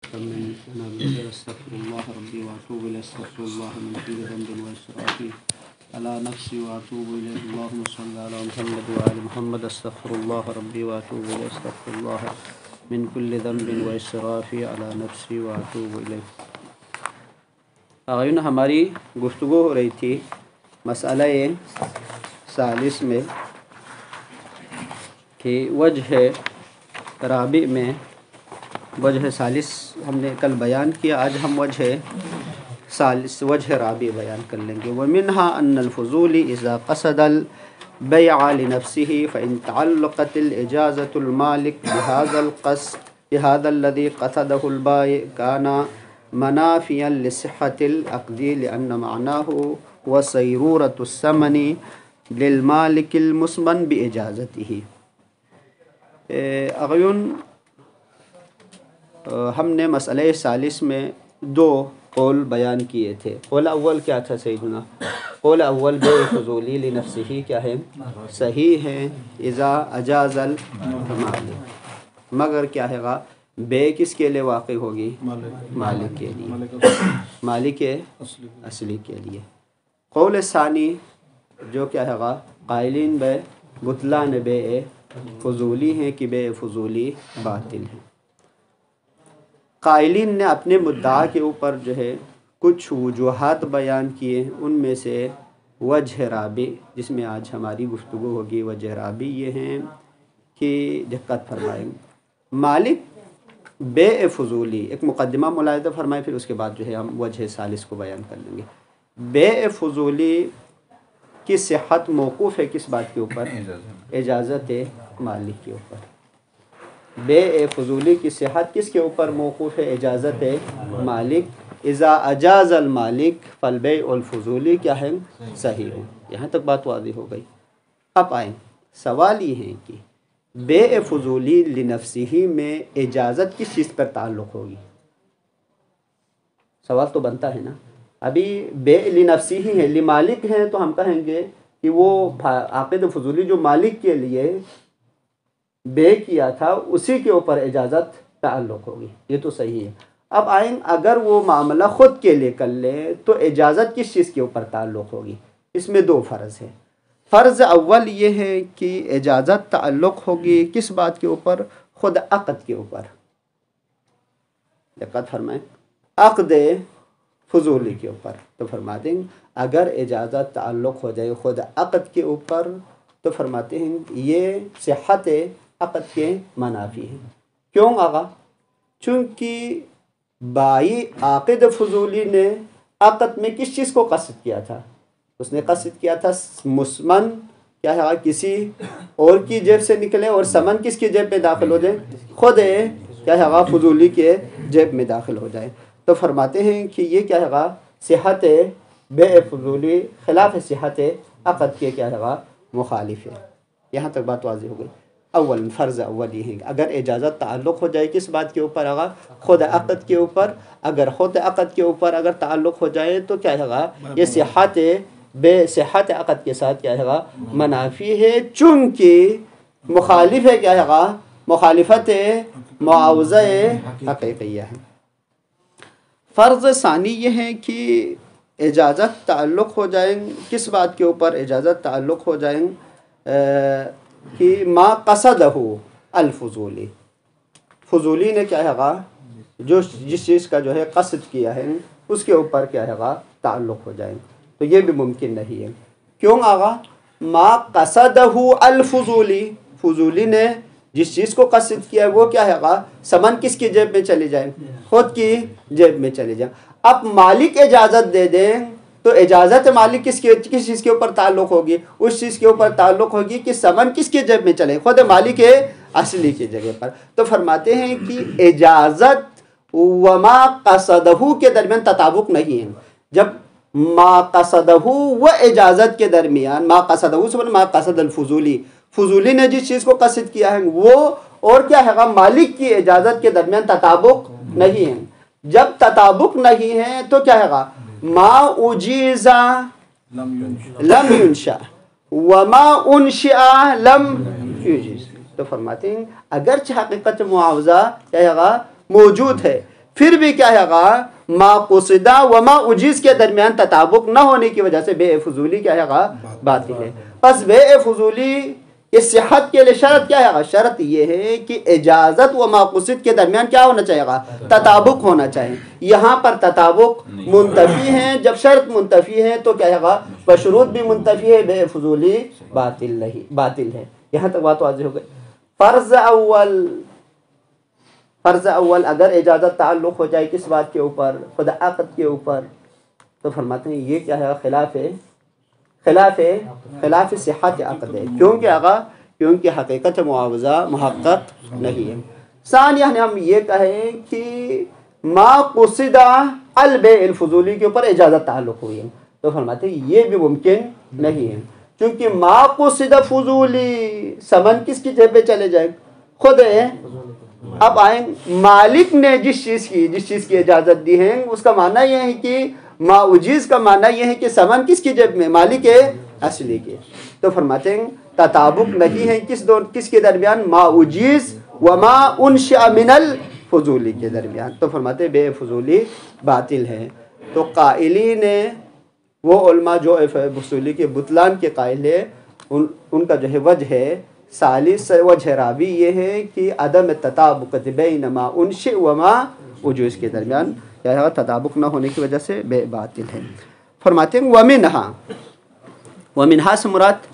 استغفر الله ربي واتوب اليه استغفر الله من كل ذنب واسرافي على نفسي واتوب اليه اللهم صل على محمد وآل محمد استغفر الله ربي واتوب اليه استغفر الله من كل ذنب واسرافي على نفسي واتوب اليه. آغایون ہماری گفتگو ہو رہی تھی مسئلہ ثالث میں کہ وجہ رابع میں وجہ ثالث ہم نے کل بیان کیا. آج ہم وجہ ثالث وجہ رابع بیان کر لیں گے. ومنها ان الفضول اذا قصد البيع لنفسه فان تعلقت الاجازة المالك بهذا القصد بهذا الذي قصده البائع كان منافيا لصحة العقد لأن معناه هو صيرورة الثمن للمالك المسمن بإجازته. اغیون ہم نے مسئلہ ثالث میں دو قول بیان کیے تھے. قول اول کیا تھا سیدنا؟ قول اول بیع فضولی لنفسه کیا ہے؟ صحیح ہے اذا اجاز المالک، مگر کیا ہے گا بے کس کے لیے واقع ہوگی؟ مالک کے لیے، مالک اصلی کے لیے. قول ثانی جو کیا ہے گا قائلین بے بطلان بے فضولی ہیں کہ بے فضولی باطل ہے. قائلین نے اپنے مدعا کے اوپر جو ہے کچھ وجوہات بیان کیے. ان میں سے وجہ رابع جس میں آج ہماری گفتگو ہوگی، وجہ رابع یہ ہیں کہ دقت فرمائیں مالک بے فضولی، ایک مقدمہ ملاحظہ فرمائیں، پھر اس کے بعد جو ہے ہم وجہ ثالث کو بیان کر لیں گے. بے فضولی کی صحت موقوف ہے کس بات کے اوپر؟ اجازت مالک کے اوپر. بے فضولی کی صحت کس کے اوپر موقوف ہے؟ اجازت مالک. اذا اجاز المالک فالبیع الفضولی کیا ہے؟ صحیح ہے. یہاں تک بات واضح ہو گئی. اب آئیں سوال یہ ہے کہ بے فضولی لنفسی میں اجازت کس چیز پر تعلق ہوگی؟ سوال تو بنتا ہے نا. ابھی بے لنفسی ہی ہے، لمالک ہیں تو ہم کہیں گے کہ وہ عاقد فضولی جو مالک کے لیے بے کیا تھا اسی کے اوپر اجازت تعلق ہوگی، یہ تو صحیح ہے. اب آئیں اگر وہ معاملہ خود کے لیے کر لے تو اجازت کس چیز کے اوپر تعلق ہوگی؟ اس میں دو فرض ہے. فرض اول یہ ہے کہ اجازت تعلق ہوگی کس بات کے اوپر؟ خود عقد کے اوپر. دقت فرمائیں، عقد فضولی کے اوپر. تو فرما دیں اگر اجازت تعلق ہو جائے خود عقد کے اوپر تو فرماتے ہیں یہ صحت عقد کے منافی ہے. کیوں آغا؟ چونکہ بائی عاقد فضولی نے عقد میں کس چیز کو قصد کیا تھا؟ اس نے قصد کیا تھا مسمن کیا ہے کسی اور کی جیب سے نکلے اور سمن کس کی جیب میں داخل ہو جائے؟ خود کیا ہے فضولی کے جیب میں داخل ہو جائے. تو فرماتے ہیں کہ یہ کیا ہے صحت بے فضولی خلاف صحت عقد کے کیا ہے مخالف ہے. یہاں تک بات واضح ہو گئی. اول فرض اول یہ ہے اگر اجازت تعلق ہو جائے کس بات کے اوپر؟ خود عقد کے اوپر. اگر خود عقد کے اوپر اگر تعلق ہو جائے تو کیا ہے یہ صحت بے صحت عقد کے ساتھ کیا ہے منافی ہے، چونکہ مخالف ہے کیا ہے مخالفت معاوضہ حقیقیہ ہے. فرض ثانی یہ ہے کہ اجازت تعلق ہو جائیں کس بات کے اوپر؟ اجازت تعلق ہو جائیں کہ ما قصدہ الفضولی، فضولی نے کیا ہے جو جس چیز کا جو ہے قصد کیا ہے اس کے اوپر کیا ہے تعلق ہو جائیں. تو یہ بھی ممکن نہیں ہے. کیوں آغا؟ ما قصدہ الفضولی، فضولی نے جس چیز کو قصد کیا ہے وہ کیا ہے سمن کس کی جیب میں چلی جائیں؟ خود کی جیب میں چلی جائیں. اب مالک اجازت دے دیں تو اجازت مالک کس چیز کے اوپر تعلق ہوگی؟ اس چیز کے اوپر تعلق ہوگی کہ سمن کس کی جیب میں چلے؟ خود مالک اصلی کی جگہ پر. تو فرماتے ہیں کہ اجازت وما قصدہ کے درمیان تطابق نہیں ہے. جب ما قصدہ و اجازت کے درمیان، ما قصدہ سے ما قصد الفضولی، فضولی نے جس چیز کو قصد کیا ہے وہ اور کیا ہے مالک کی اجازت کے درمیان تطابق نہیں ہے. جب تطابق نہیں ہے تو کیا ہے ما اجیزا لم ینشا وما انشئ لم یجز. تو فرماتے ہیں اگرچہ حقیقت معاوضہ کیا ہے موجود ہے، پھر بھی کیا ہے گا ما قصدہ و ما اجیز کے درمیان تطابق نہ ہونے کی وجہ سے بے فضولی کیا ہے گا باطل ہے. بس بے فضولی اس صحت کے لیے شرط کیا ہے گا؟ شرط یہ ہے کہ اجازت و مقصد کے درمیان کیا ہونا چاہیے گا؟ تطابق ہونا چاہیے. یہاں پر تطابق منتفی ہیں. جب شرط منتفی ہے تو کیا ہے گا؟ بشروط بھی منتفی ہے، بے فضولی باطل ہے. یہاں تک بات واضح ہو گئی. فرض اول اگر اجازت تعلق ہو جائے کس بات کے اوپر؟ خود عقد کے اوپر، تو فرماتے ہیں یہ کیا ہے؟ خلاف صحت عقد ہے. کیونکہ حقیقت معاوضہ محقق نہیں ہے. ثانیہ ہم یہ کہیں کہ ما قصدہ البیع الفضولی کے اوپر اجازت تعلق ہوئی ہے، تو فرماتے ہیں یہ بھی ممکن نہیں ہے. کیونکہ ما قصدہ فضولی ثمن کس کی جیب پہ چلے جائے؟ خود ہے. اب آئیں مالک نے جس چیز کی اجازت دی ہے اس کا معنی یہ ہے کہ ما اجیز کا معنی یہ ہے کہ ثمن کس کی جیب میں؟ مالک اصلی کے. تو فرماتے ہیں تطابق نہیں ہے کس کے درمیان؟ ما اجیز و ما انشأ من الفضولی کے درمیان. تو فرماتے ہیں بے فضولی باطل ہے. تو قائلین وہ علماء جو فضولی کے بطلان کے قائل ہے ان کا جو ہے وجہ ہے ثالث وجہ رابع یہ ہے کہ عدم تطابق بین ما انشئ و ما اجوز کے درمیان کیا ہے؟ تطابق نہ ہونے کی وجہ سے بے باطل ہے. فرماتے ہیں ومنہا سے مراد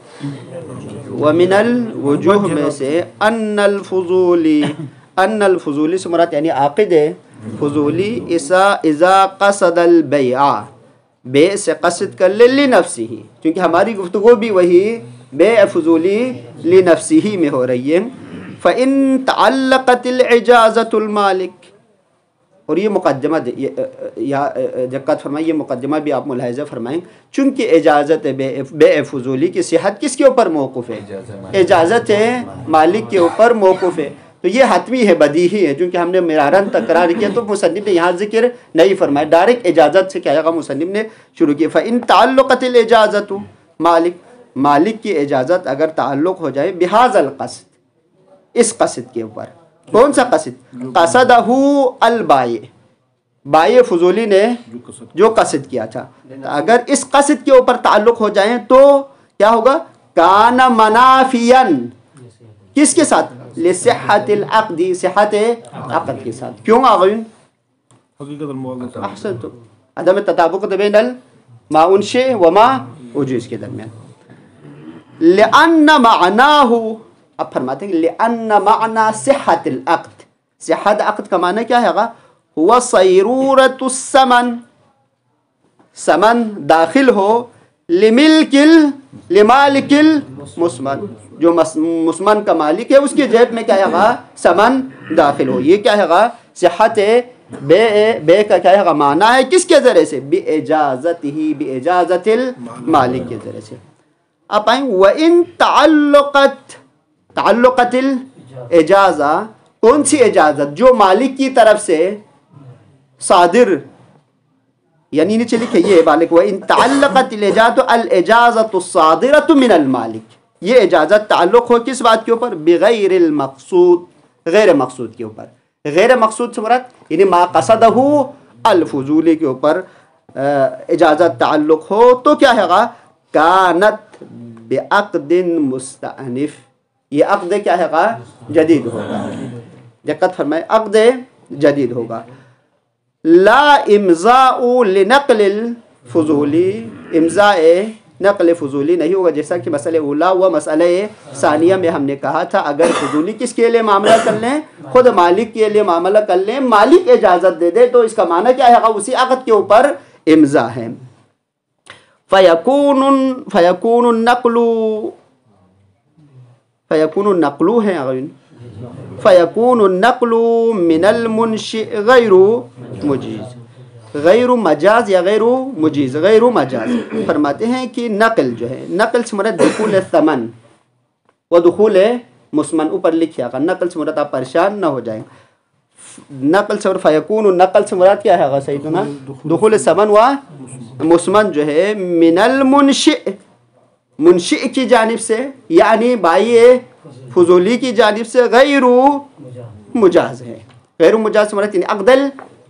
ومن الوجوہ میں سے ان الفضولی سے مراد یعنی عاقد فضولی اذا قصد البیع بے سے قصد کر لے لنفسی ہی، کیونکہ ہماری گفتگو بھی وہی بے فضولی لنفسی ہی میں ہو رہی ہے. فَإِن تَعَلَّقَتِ الْعِجَازَةُ الْمَالِكِ، اور یہ مقدمہ جکات فرمائیں، یہ مقدمہ بھی آپ ملاحظہ فرمائیں. چونکہ اجازت بے فضولی کی صحت کس کے اوپر موقف ہے؟ اجازت مالک کے اوپر موقف ہے. تو یہ حتمی ہے، بدیہی ہے، چونکہ ہم نے مرارن تکرار کیا تو مصنف نے یہاں ذکر نہیں فرمایا، ڈائریکٹ اجازت سے کیا مصنف نے شروع کیا. فَإِن تَعَلَّقَتِ الْإِجَازَةُ مالک کی اجازت اگر تعلق ہو جائے بہذا القصد، اس قصد کے اوپر. کون سا قصد؟ قصدہ البائع، بائع فضولی نے جو قصد کیا تھا. اگر اس قصد کے اوپر تعلق ہو جائیں تو کیا ہوگا؟ کان منافیاً کس کے ساتھ؟ لصحت العقد، صحت عقد کے ساتھ. کیوں آغین؟ احسنتم، عدم تطابق بین ما انشئ و ما اجیز کے درمیان. لأن معناہ، اب فرماتے ہیں لأن معنی صحت العقد، صحت عقد کا معنی کیا ہے گا؟ هو صیرورت الثمن، ثمن داخل ہو لمالک المسمن، جو مسمن کا مالک ہے اس کی جیب میں کیا ہے گا؟ ثمن داخل ہو. یہ کیا ہے گا؟ صحت بے کا کیا ہے گا؟ معنی ہے کس کے ذریعے سے؟ بِإِجَازَتِهِ، بِإِجَازَتِ المالک کے ذریعے سے. اب آئیں وَإِن تعلقت الاجازہ، کون سی اجازت؟ جو مالک کی طرف سے صادر، یعنی نیچے لکھے یہ بالک وَإِن تعلقت الاجازۃ الصادرۃ من المالک، یہ اجازت تعلق ہو کس بات کے اوپر؟ بغیر المقصود، غیر مقصود کے اوپر. غیر مقصود سے مراد یعنی ما قصدہ الفضولی کے اوپر اجازت تعلق ہو تو کیا ہے گا؟ کانت بعقد مستأنف، یہ عقد کیا ہے گا؟ جدید ہوگا. دقت فرمائے، عقد جدید ہوگا. لا امضاء لنقل الفضولی، امضاء نقل فضولی نہیں ہوگا، جیسا کہ مسئلہ اولا و مسئلہ ثانیہ میں ہم نے کہا تھا. اگر فضولی کس کے لیے معاملہ کر لیں؟ خود مالک کے لیے معاملہ کر لیں، مالک اجازت دے دے تو اس کا معنی کیا ہے گا؟ اسی عقد کے اوپر امضاء ہے. فیکون النقل ہے، فیکون النقل من المنشئ غیر مجیز، غیر مجاز یا غیر مجیز؟ غیر مجاز. فرماتے ہیں کہ نقل جو ہے، نقل سے مراد دخول ثمن و دخول مسمن، اوپر لکھیا گا. نقل سے مراد آپ پریشان نہ ہو جائیں. نقل سے فیکون، نقل سے مراد کیا ہے سیدنا؟ دخول ثمن و مسمن جو ہے من المنشئ، منشئ کی جانب سے، یعنی بائع فضولی کی جانب سے، غیر مجاز ہے. غیر مجاز سے مراد یعنی عقد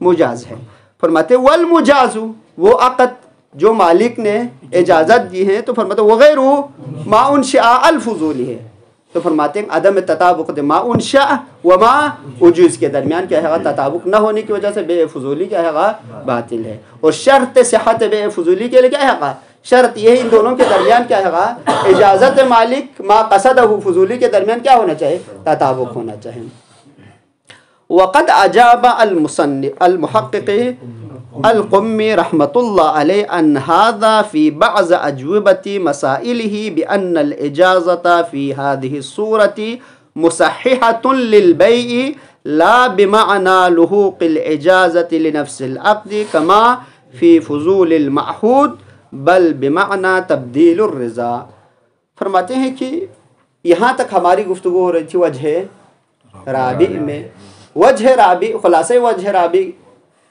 مجاز ہے. فرماتے والمجاز وہ عقد جو مالک نے اجازت دی ہے، تو فرماتے وغیر ما انشاء الفضولی ہے. تو فرماتے ہیں عدم تطابق ما انشاء و ما اجوز کے درمیان کیا ہے تطابق نہ ہونے کی وجہ سے بے فضولی کیا ہے باطل ہے. اور شرط صحت بے فضولی کے لیے کیا ہے شرط یہ ان دونوں کے درمیان کیا ہے اجازت مالک ما قصدہ فضولی کے درمیان کیا ہونا چاہیے تطابق ہونا چاہیے. وقد اجاب المصنف المحقق القمی رحمۃ اللہ علیہ ان هذا في بعض اجوبۃ مسائله بان الاجازۃ في هذه الصورة مصححۃ للبيع لا بمعنى لحوق الاجازۃ لنفس العقد كما في فضول المعهود بل بمعنى تبديل الرضا. فرماتے ہیں کہ یہاں تک ہماری گفتگو ہو رہی تھی وجہ رابع میں. وجہ رابع خلاصہ وجہ رابع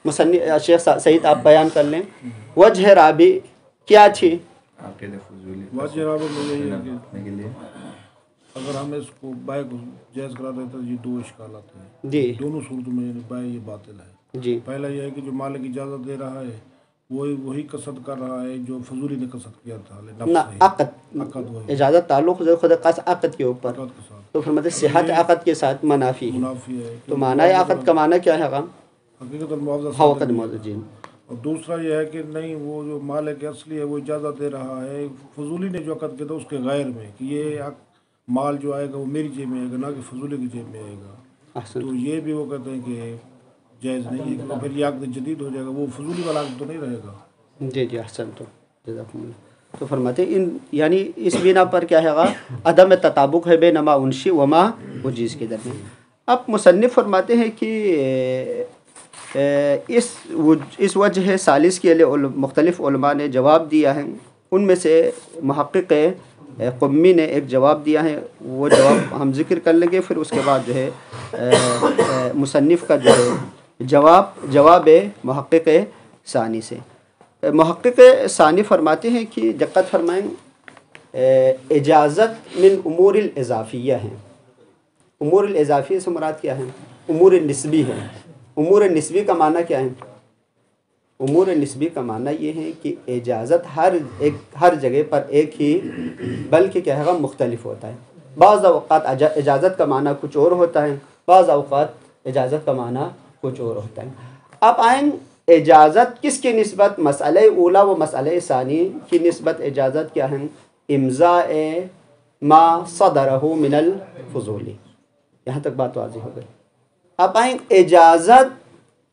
مصنف شیخ سعید آپ بیان کر لیں. وجہ رابع کیا تھی؟ وجہ رابع میں یہی ہے کہ اگر ہم اس کو بائع کو جائز کرا دیتے تو یہ دو اشکالات ہیں جی دونوں صورتوں میں بائع یہ باطل ہے. جی پہلا یہ ہے کہ جو مالک اجازت دے رہا ہے وہی قصد کر رہا ہے جو فضولی نے قصد کیا تھا. عقد اجازت تعلق خود عقد کے اوپر تو فرماتے صحت عقد کے ساتھ منافی ہے. تو معنی عقد کا معنی کیا ہے حقیقت المعاوضہ حقیقت المعاوضہ. جی. اور دوسرا یہ ہے کہ نہیں وہ جو مالک اصلی ہے وہ اجازت دے رہا ہے فضولی نے جو عقد کیا تھا اس کے غیر میں کہ یہ مال جو آئے گا وہ میری جیب میں آئے گا نہ کہ فضولی کی جیب میں آئے گا. تو یہ بھی وہ کہتے ہیں کہ جائز نہیں ہے کہ پھر یہ عقد جدید ہو جائے گا وہ فضولی والا عقد تو نہیں رہے گا. جی جی احسن. تو جزاکم اللہ. تو فرماتے ان یعنی اس بنا پر کیا ہے عدم تطابق ہے بین ما انشی و ما اجیز کے درمیان. اب مصنف فرماتے ہیں کہ اس وجہ ثالث کے لیے مختلف علماء نے جواب دیا ہے. ان میں سے محقق قمی نے ایک جواب دیا ہے، وہ جواب ہم ذکر کر لیں گے. پھر اس کے بعد جو ہے مصنف کا جو ہے جواب محقق ثانی سے. محقق ثانی فرماتے ہیں کہ دقت فرمائیں اجازت من امور الاضافیہ ہیں. امور الاضافیہ سے مراد کیا ہے؟ امور نسبی ہے. امور نسبی کا معنی کیا ہے؟ امور نسبی کا معنی یہ ہے کہ اجازت ہر جگہ پر ایک ہی بلکہ کیا ہے مختلف ہوتا ہے. بعض اوقات اجازت کا معنی کچھ اور ہوتا ہے، بعض اوقات اجازت کا معنی کچھ اور ہوتا ہے. اب آئیں اجازت کس کی نسبت؟ مسئلہ اولا و مسئلہ ثانی کی نسبت اجازت کیا ہے؟ امضاء ما صدرہ من الفضولی. یہاں تک بات واضح ہو گئی. اب آئیں اجازت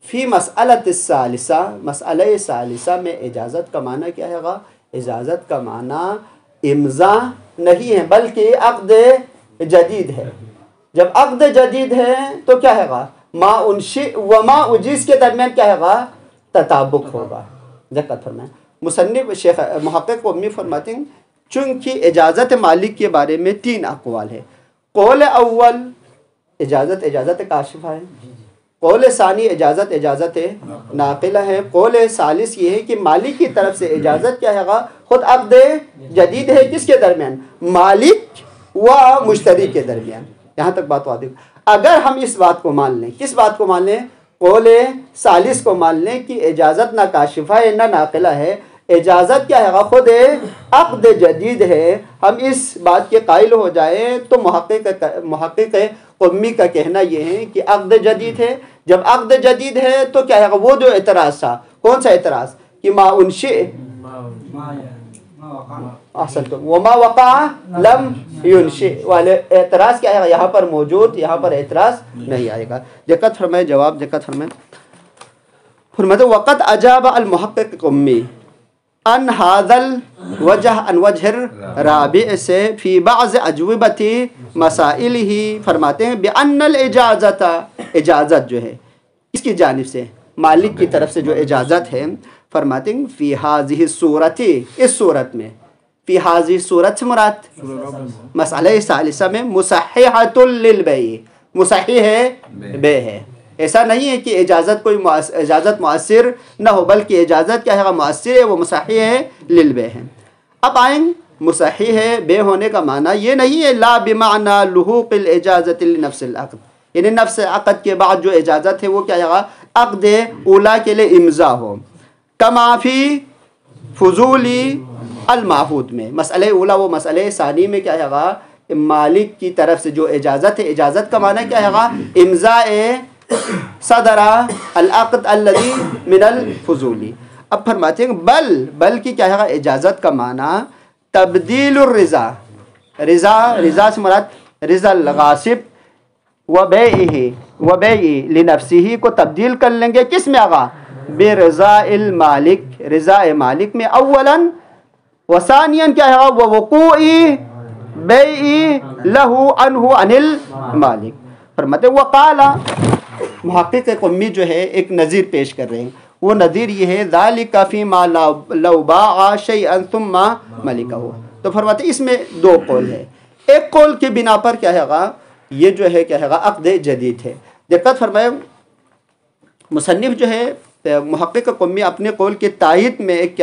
فی مسئلۃ الثالثہ. مسئلہ ثالثہ میں اجازت کا معنی کیا ہے گا؟ اجازت کا معنی امضاء نہیں ہے بلکہ عقد جدید ہے. جب عقد جدید ہے تو کیا ہے گا؟ ما انشی و ما اجیز کے درمیان کیا ہے گا؟ تطابق ہوگا. دقت فرمائیں. مصنف شیخ محقق قمی فرماتے ہیں چونکہ اجازت مالک کے بارے میں 3 اقوال ہے. قول اول اجازت کاشفہ ہے. قول ثانی اجازت ناقلہ ہے. قول ثالث یہ ہے کہ مالک کی طرف سے اجازت کیا ہے گا؟ خود عقد جدید ہے. کس کے درمیان؟ مالک و مشتری کے درمیان. یہاں تک بات واضح. اگر ہم اس بات کو مان لیں، کس بات کو مان لیں؟ قول ثالث کو مان لیں کہ اجازت نہ کاشفہ ہے نہ ناقلہ ہے، اجازت کیا ہے خود عقد جدید ہے، ہم اس بات کے قائل ہو جائیں تو محقق قمی کا کہنا یہ ہے کہ عقد جدید ہے. جب عقد جدید ہے تو کیا ہے وہ جو اعتراض تھا، کون سا اعتراض؟ کہ ما انشئ وما وقع لم ينشئ والے اعتراض کیا ہے یہاں پر موجود، یہاں پر اعتراض نہیں آئے گا. دقت فرمائے جواب دقت فرمائے. فرماتے وقت اجاب المحقق قمی ان هذا الوجہ ان وجہ رابع سے فی بعض اجوبۃ مسائلہ. فرماتے ہیں بان الاجازت، اجازت جو ہے اس کی جانب سے مالک کی طرف سے جو اجازت ہے، فرماتے ہیں فی هذه الصورت، اس صورت میں، فی هذه الصورت سے مراد مسئلہ ثالثہ میں مصححۃ للبیع، مصحح ہے بے ہے. ایسا نہیں ہے کہ اجازت کوئی اجازت مؤثر نہ ہو، بلکہ اجازت کیا ہے مؤثر ہے، وہ مصحح ہے للبیع ہے. اب آئیں مصحح ہے بے ہونے کا معنی یہ نہیں ہے لا بمعنى لحوق الاجازت لنفس العقد، یعنی نفس عقد کے بعد جو اجازت ہے وہ کیا ہے عقد اولا کے لیے امضا ہو، کما فی فضولی المعہود میں. مسئلہ اولا وہ مسئلہ ثانی میں کیا ہے گا، مالک کی طرف سے جو اجازت ہے، اجازت کا معنی کیا ہے گا، امضاء صدر العقد الذی من الفضولی. اب فرماتے ہیں بلکہ کیا ہے گا، اجازت کا معنی تبدیل الرضا، رضا سے مراد رضا الغاصب و بیعی لنفسہ کو تبدیل کر لیں گے کس میں آگا، برضا المالک، رضا مالک میں اولا، وثانیا کیا ہے وہ وقوعی بیعی لہو عنہ عن المالک. فرماتے وقال، محقق قمی جو ہے ایک نظیر پیش کر رہے ہیں، وہ نظیر یہ ہے ذالک فیما لو باع شیئا ثم ملکہ. تو فرماتے اس میں دو قول ہے. ایک قول کے بنا پر کیا ہے گا، یہ جو ہے کیا ہے گا عقد جدید ہے. دقت فرمائے مصنف جو ہے محقق قمی اپنے قول کے تائید میں ایک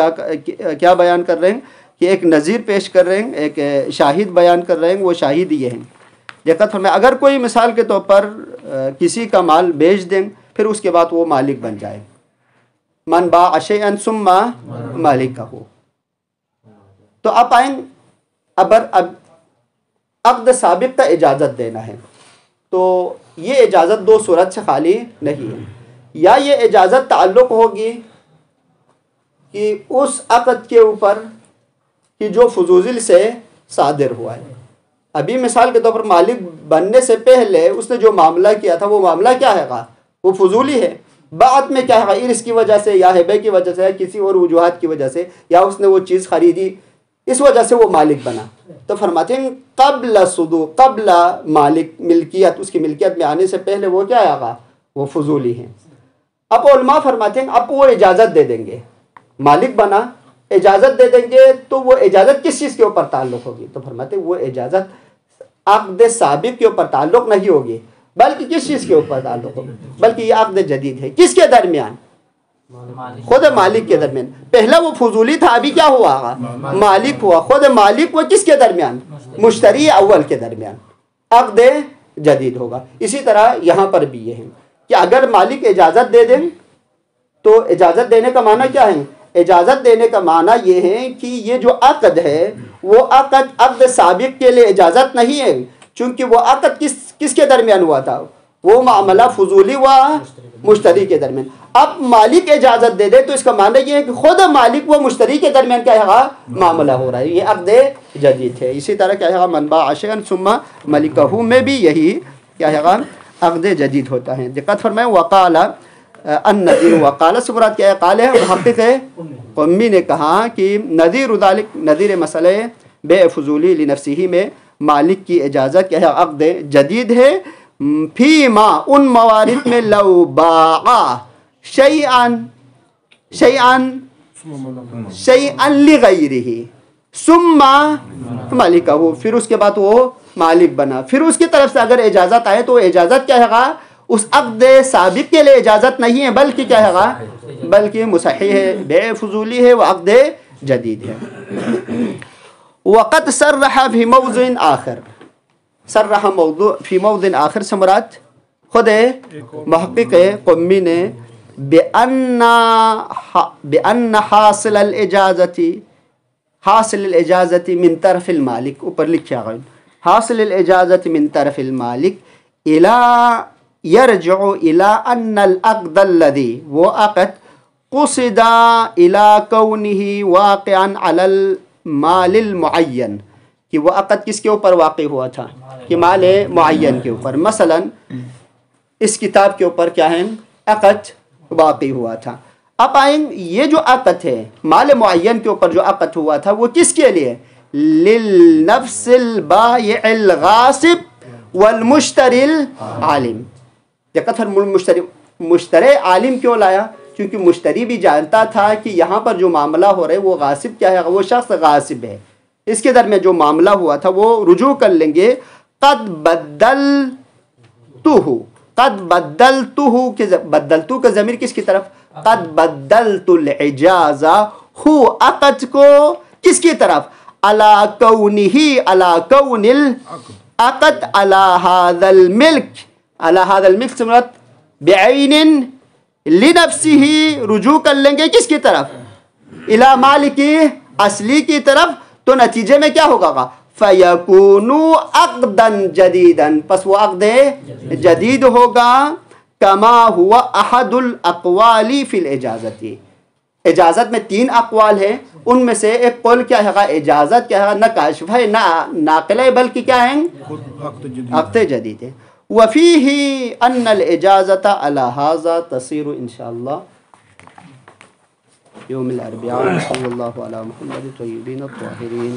کیا بیان کر رہے ہیں کہ ایک نظیر پیش کر رہے ہیں، ایک شاہد بیان کر رہے ہیں. وہ شاہد یہ ہیں، دقت فرمائے اگر کوئی مثال کے طور پر کسی کا مال بیچ دیں پھر اس کے بعد وہ مالک بن جائے، من باع شیئا ثم مالکہ، تو آپ آئیں اب عقد سابق کا اجازت دینا ہے. تو یہ اجازت دو صورت سے خالی نہیں ہے. یا یہ اجازت تعلق ہوگی کہ اس عقد کے اوپر کہ جو فضولی سے صادر ہوا ہے. ابھی مثال کے طور پر مالک بننے سے پہلے اس نے جو معاملہ کیا تھا وہ معاملہ کیا ہے گا، وہ فضولی ہے. بعد میں کیا ہے گا، ارث کی وجہ سے یا ہبے کی وجہ سے یا کسی اور وجوہات کی وجہ سے یا اس نے وہ چیز خریدی اس وجہ سے وہ مالک بنا. تو فرماتے ہیں قبل مالک ملکیت، اس کی ملکیت میں آنے سے پہلے وہ کیا ہے گا، وہ فضولی ہیں. اب علماء فرماتے ہیں اب وہ اجازت دے دیں گے، مالک بنا اجازت دے دیں گے، تو وہ اجازت کس چیز کے اوپر تعلق ہوگی. تو فرماتے ہیں وہ اجازت عقد سابق کے اوپر تعلق نہیں ہوگی بلکہ کس چیز کے اوپر تعلق ہوگی، بلکہ یہ عقد جدید ہے. کس کے درمیان، خود مالک کے درمیان. پہلا وہ فضولی تھا، ابھی کیا ہوا، مالک ہوا. خود مالک وہ کس کے درمیان، مشتری اول کے درمیان عقد جدید ہوگا. اسی طرح یہاں پر بھی یہ ہے کہ اگر مالک اجازت دے دیں تو اجازت دینے کا معنی کیا ہے، اجازت دینے کا معنی یہ ہے کہ یہ جو عقد ہے وہ عقد سابق کے لیے اجازت نہیں ہے، چونکہ وہ عقد کس کے درمیان ہوا تھا، وہ معاملہ فضولی و مشتری کے درمیان. اب مالک اجازت دے دے تو اس کا معنی یہ ہے کہ خود مالک و مشتری کے درمیان کیا ہے معاملہ ہو رہا ہے، یہ عقد جدید ہے. اسی طرح کیا ہے من باع شیئا ثم ملکہ میں بھی یہی کیا ہے عقد جدید ہوتا ہے. دقت فرمائیں وقال النذیر، وقال سے مراد کیا ہے، قال ہے محقق قمی نے کہا کہ نذیر ذالک، نذیر مسئلہ بے فضولی لنفسہ میں مالک کی اجازت کیا ہے عقد جدید ہے. فیما ان موارد میں لو باع شیئا لغیرہ ثم مالکہ، پھر اس کے بعد وہ مالک بنا. پھر اس کی طرف سے اگر اجازت آئے تو اجازت کیا ہے اس عقد سابق کے لیے اجازت نہیں ہے بلکہ کیا ہے بلکہ مصحح ہے، بے فضولی ہے، وہ عقد جدید ہے. وقد صرح فی موضع آخر، صرح موضوع فی موضع آخر سے مراد خود محقق قمی نے بأن حاصل الاجازت من طرف المالک، اوپر لکھا گیا حاصل الاجازت من طرف المالک یرجع الى ان العقد الذي وہ عقد قصد الى كونه واقعا على المال المعین، کہ وہ عقد کس کے اوپر واقع ہوا تھا، کہ مال معین کے اوپر. مثلا اس کتاب کے اوپر کیا ہے عقد واقع ہوا تھا. اب آئیں یہ جو عقد ہے مال معین کے اوپر جو عقد ہوا تھا وہ کس کے لیے، للنفس البائع الغاصب والمشتری العالم. دقت مشتری عالم کیوں لایا، کیونکہ مشتری بھی جانتا تھا کہ یہاں پر جو معاملہ ہو رہا ہے وہ غاصب کیا ہے، وہ شخص غاصب ہے. اس کے درمیان جو معاملہ ہوا تھا وہ رجوع کر لیں گے. قد بدلتو کا ضمیر کس کی طرف، قد بدلت العجازہ ہو عقد کو کس کی طرف، علی کونہ علی کون العقد علی هذا الملک، علی هذا الملک سے مراد بعین لنفسه رجوع کر لیں گے کس کی طرف؟ الی مالکی اصلی کی طرف، تو نتیجے میں کیا ہوگا؟ فَيَكُونُ عَقْدًا جَدِيدًا، پس وہ عقد جدید ہوگا. کما ہوا احد الاقوال فی الاجازت، اجازت میں 3 اقوال ہیں، ان میں سے ایک قول کیا ہے؟ اجازت کیا ہے؟ نہ کاشف ہے نہ ناقل ہے، بلکہ کیا ہے؟ عقد جدید ہے. وفیہ ان الاجازت علی ھذا تصیر انشاءاللہ یوم الاربعاء. صلی اللہ علی محمد طیبین الطاہرین.